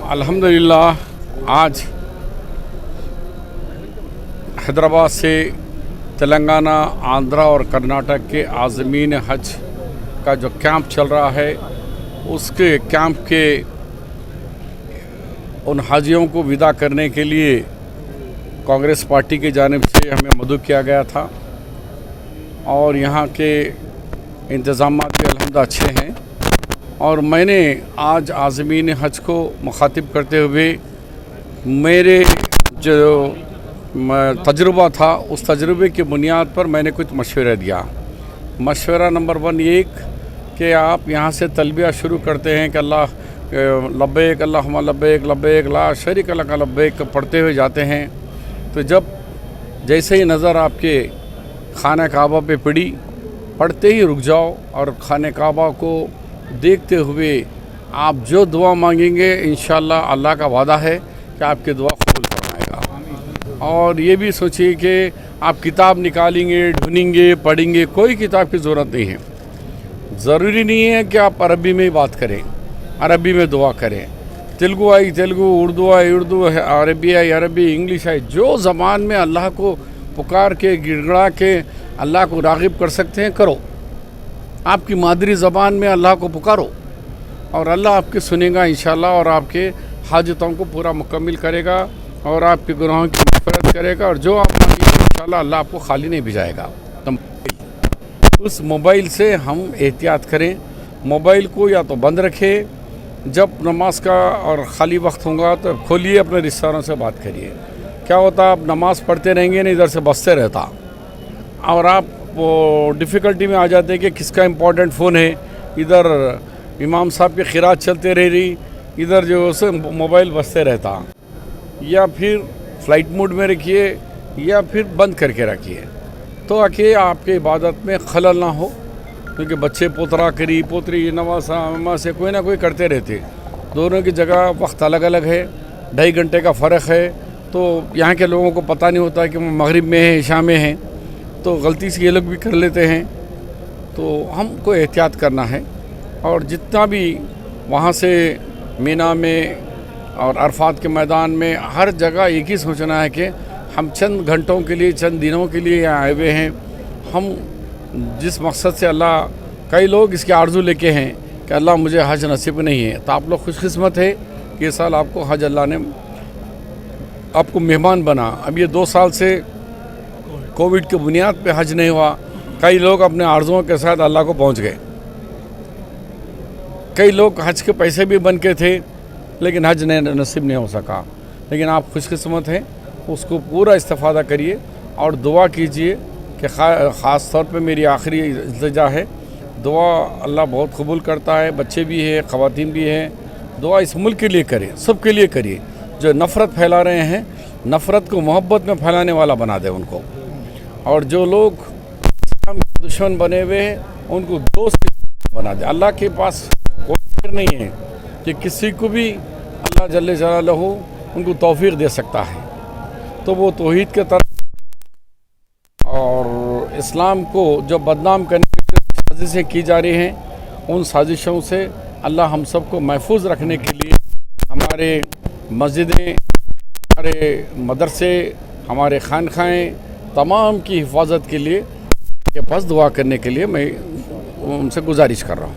अल्हम्दुलिल्लाह आज हैदराबाद से तेलंगाना, आंध्रा और कर्नाटक के आज़मीन हज का जो कैंप चल रहा है, उसके कैंप के उन हाजियों को विदा करने के लिए कांग्रेस पार्टी की जानिब से हमें मदऊ किया गया था और यहाँ के इंतज़ामात भी अल्हम्दुलिल्लाह अच्छे हैं। और मैंने आज आज़मीन हज को मुखातिब करते हुए मेरे जो तजुर्बा था, उस तजुर्बे की बुनियाद पर मैंने कुछ मशवरा दिया। मशवरा नंबर 1 एक कि आप यहाँ से तलबिया शुरू करते हैं कि अल्लाह लब्बैक अल्लाहुम्मा लब्बैक लब्बैक ला शरीक लक लब्बैक पढ़ते हुए जाते हैं, तो जब जैसे ही नज़र आपके खाना काबा पे पड़ी, पढ़ते ही रुक जाओ और खाने काबा को देखते हुए आप जो दुआ मांगेंगे इंशाअल्लाह अल्लाह का वादा है कि आपकी दुआ कबूल फरमाएगा। और ये भी सोचिए कि आप किताब निकालेंगे, ढूंढेंगे, पढ़ेंगे, कोई किताब की ज़रूरत नहीं है। ज़रूरी नहीं है कि आप अरबी में ही बात करें, अरबी में दुआ करें। तेलुगु आई तेलुगु, उर्दू आई उर्दू, अरबी आई अरबी, इंग्लिश आई, जो ज़बान में अल्लाह को पुकार के गिड़गड़ा के अल्लाह को राग़िब कर सकते हैं करो। आपकी मादरी ज़बान में अल्लाह को पुकारो और अल्लाह आपकी सुनेगा इंशाअल्लाह, और आपके हाजतों को पूरा मुकम्मिल करेगा और आपके गुनाहों की मग़फ़िरत करेगा। और जो आप मांगेंगे इंशाअल्लाह अल्लाह आपको खाली नहीं भिजाएगा। उस मोबाइल से हम एहतियात करें, मोबाइल को या तो बंद रखें, जब नमाज का और ख़ाली वक्त होगा तो खोलिए, अपने रिश्तेदारों से बात करिए। क्या होता, आप नमाज़ पढ़ते रहेंगे ना, इधर से बजते रहता और आप वो डिफ़िकल्टी में आ जाते हैं कि किसका इम्पोर्टेंट फ़ोन है। इधर इमाम साहब की क़िरात चलते रह रही, इधर जो है मोबाइल बजते रहता। या फिर फ़्लाइट मोड में रखिए या फिर बंद करके रखिए, तो आके आपके इबादत में खलल ना हो। क्योंकि बच्चे पोतरा करी पोतरी नवासा अम्मा से कोई ना कोई करते रहते, दोनों की जगह वक्त अलग अलग है, 2.5 घंटे का फ़र्क है। तो यहाँ के लोगों को पता नहीं होता कि मगरिब में है, इशा में है, तो गलती से ये लोग भी कर लेते हैं। तो हमको एहतियात करना है और जितना भी वहाँ से मीना में और अरफात के मैदान में हर जगह एक ही सोचना है कि हम चंद घंटों के लिए, चंद दिनों के लिए यहाँ आए हुए हैं। हम जिस मकसद से अल्लाह, कई लोग इसकी आरज़ू लेके हैं कि अल्लाह मुझे हज नसीब नहीं है, तो आप लोग खुशकिस्मत है कि इस साल आपको हज अल्लाह ने आपको मेहमान बना। अब ये 2 साल से कोविड की बुनियाद पे हज नहीं हुआ, कई लोग अपने आरज़ुओं के साथ अल्लाह को पहुंच गए। कई लोग हज के पैसे भी बन के थे लेकिन हज नसीब नहीं हो सका। लेकिन आप खुशकिस्मत हैं, उसको पूरा इस्तेफ़ादा करिए और दुआ कीजिए कि ख़ास तौर पे मेरी आखिरी इल्तिजा है, दुआ अल्लाह बहुत कबूल करता है। बच्चे भी हैं, ख़वातीन भी हैं, दुआ इस मुल्क के लिए करें, सब के लिए करिए। जो नफ़रत फैला रहे हैं, नफ़रत को मोहब्बत में फैलाने वाला बना दे उनको, और जो लोग इस्लाम के दुश्मन बने हुए हैं उनको दोस्त बना दे। अल्लाह के पास कोई नहीं है कि किसी को भी अल्लाह जल्ले जलालहू उनको तौफीक दे सकता है। तो वो तौहीद के तरफ और इस्लाम को जो बदनाम करने की साजिशें की जा रही हैं, उन साजिशों से अल्लाह हम सबको महफूज रखने के लिए हमारे मस्जिदें, हमारे मदरसे, हमारे खानखाएँ तमाम की हिफाजत के लिए के पास दुआ करने के लिए मैं उनसे गुजारिश कर रहा हूँ।